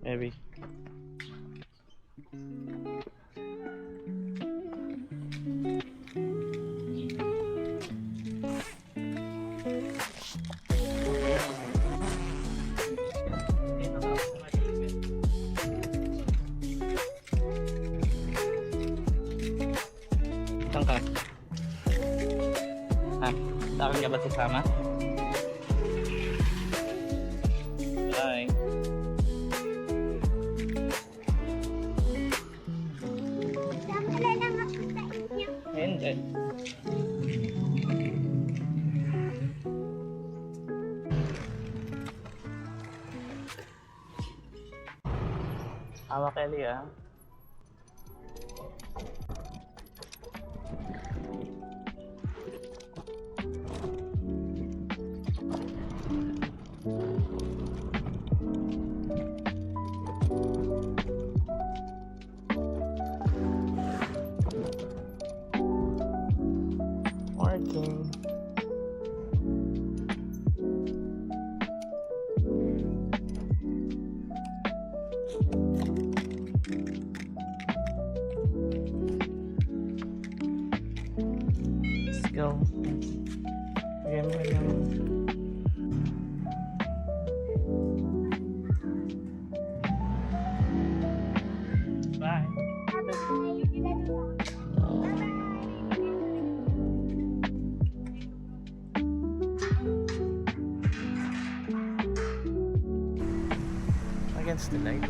Maybe. Saan ka? Ha? Sa akin ka ba sasama? Bye. Hindi. Awa Kelly ah. Working. Let's go. Again, we're going. Bye. Against the light.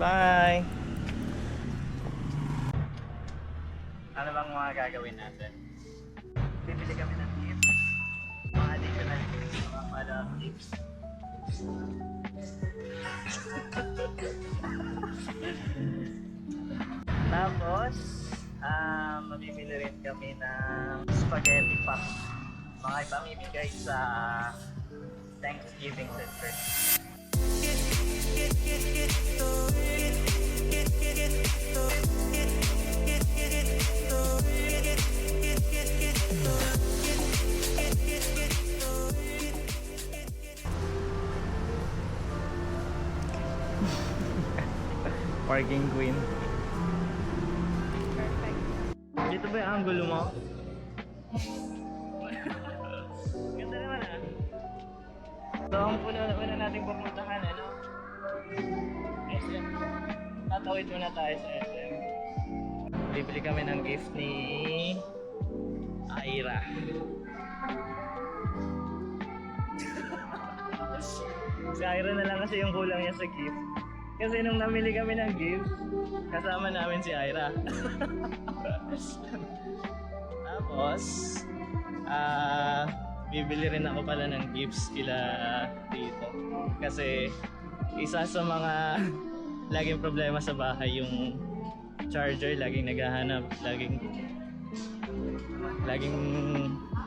Bye! Ano bang mga gagawin natin? Bibili kami ng tips. Mga additional tips, mga follow-up tips. Tapos, mamimili rin kami ng spaghetti pack. Mga ipamimigay sa Thanksgiving center. Parking queen. Perfect. Dito ba yung angulo mo? Ganda naman ah. So ang una nating pupuntahan ano? SM. Tatawid muna tayo sa SM. Bibili kami ng gift ni Aira. Si Aira na lang kasi yung kulang niya sa gift. Kasi nung namili kami ng gift, kasama namin si Aira. Tapos, bibili rin ako pala ng gifts kila dito. Kasi isa sa mga laging problema sa bahay yung charger, laging naghahanap, laging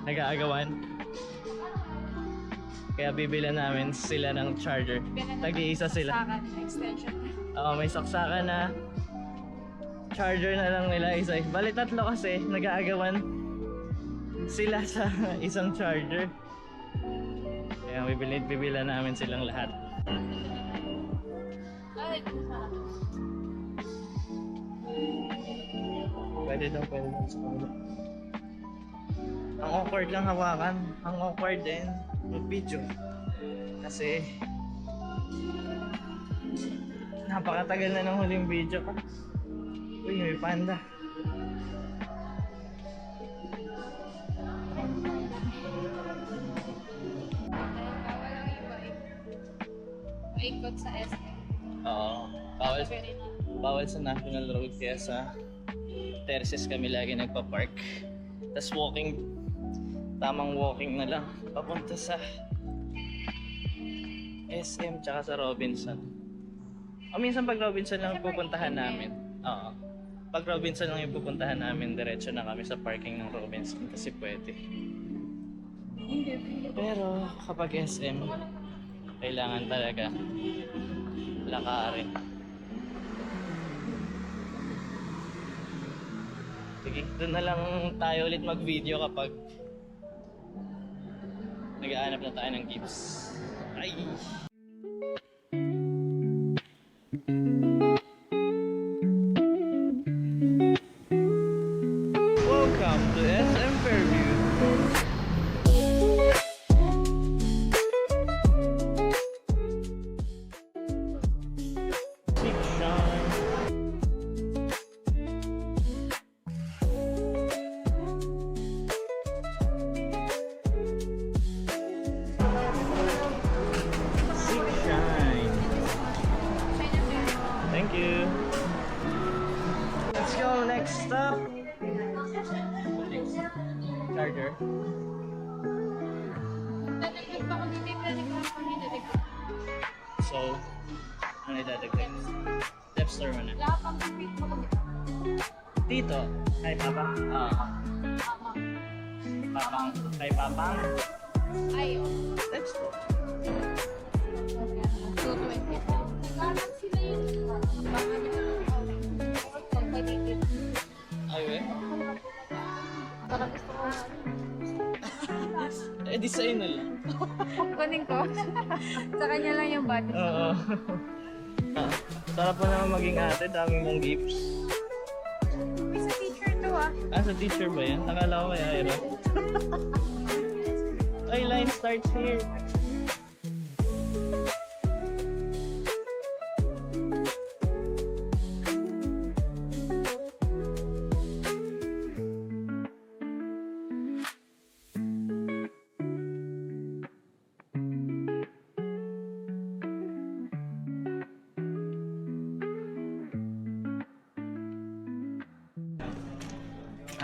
nag-aagawan. Kaya bibilan namin sila ng charger. Tag-iisa sila. Extension. Oo, may saksakan na. Charger na lang nila isa. Bali tatlo kasi nag-aagawan sila sa isang charger. Kaya bibilan namin silang lahat. Ay, Pwede daw sa kanila. Ang awkward lang hawakan. Ang awkward din mag-video. Kasi napakatagal na ng huling video ko. Uy, may panda. bawal ang iba eh. Maikot sa SM. Oo. Bawal sa National Road kaya sa Terces kami lagi nagpa-park. Tapos tamang walking na lang papunta sa SM tsaka sa Robinson. O minsan pag Robinson lang pupuntahan namin. Oo. Pag Robinson lang yung pupuntahan namin, diretso na kami sa parking ng Robinson kasi pwede. Pero kapag SM, kailangan talaga lakarin. Sige, doon na lang tayo ulit mag-video kapag Nag-aanap na tayo ng gifts. Ay! Welcome to SM Fairview. Thank you. Let's go. Next stop. Charger. Dadagdag pa kung hindi dadagdag. So, ano idadagdag? Step store mo na. Lahat ang complete mo kung Tito. Kay Papa. Papang. Kay Papang. ay, Step store. 220. Nagkaroon sila yun. Baka nila. Ay, we? Parang gusto ko. Eh, design na lang. Kunin ko. Sa kanya lang yung budget. Oo. Sarap mo naman maging ate. Dami mong gifts. May sa teacher to ah. Ah, sa teacher ba yan? Nakala ko kay Ira. Ay, line starts here.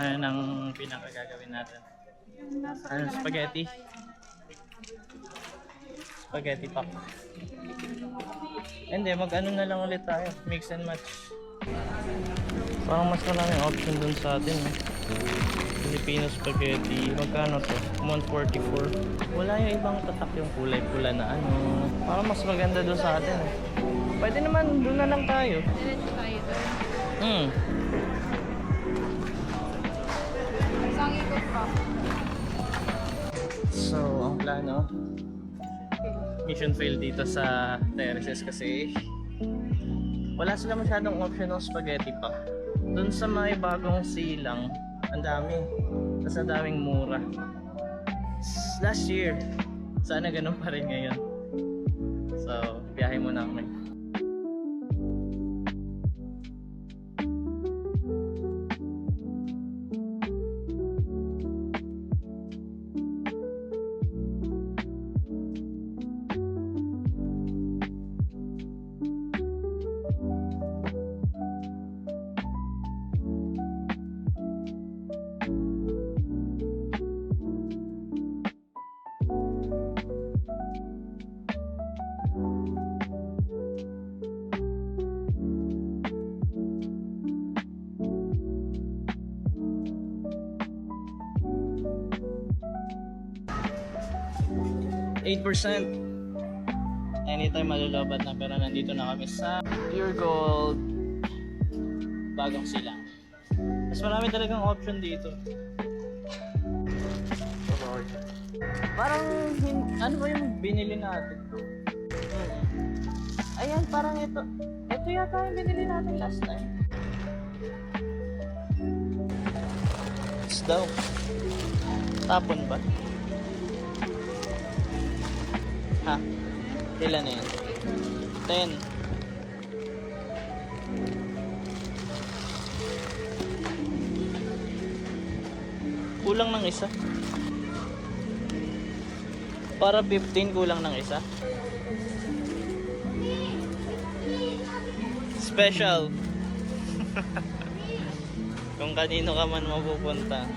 Ano nang pinakagagawin natin? Ano, spaghetti? Spaghetti pack. Hindi, mag-ano na lang ulit tayo. Mix and match. Parang mas maraming option dun sa atin. Eh. Filipino spaghetti. Magkano to? 144. Wala yung ibang tatak yung kulay pula na ano. Parang mas maganda dun sa atin. Eh. Pwede naman, dun na lang tayo. Diretso tayo doon. Isang ikot pa. So, ang plano, mission fail dito sa terraces kasi wala sila masyadong option ng spaghetti pack. Doon sa may bagong silang, ang dami. Tapos ang daming mura. Last year, sana ganun pa rin ngayon. So, biyahe muna kami. %. Anytime malulobad na, pero nandito na kami sa Pure Gold bagong silang. Mas marami talagang option dito. Parang ano ba yung binili natin? Ayan, parang ito yata yung binili natin last time. It's daw tapon ba? Ha? Ilan na yan? 10. Kulang ng isa. Para 15 kulang ng isa. Special. Kung kanino ka man mapupunta.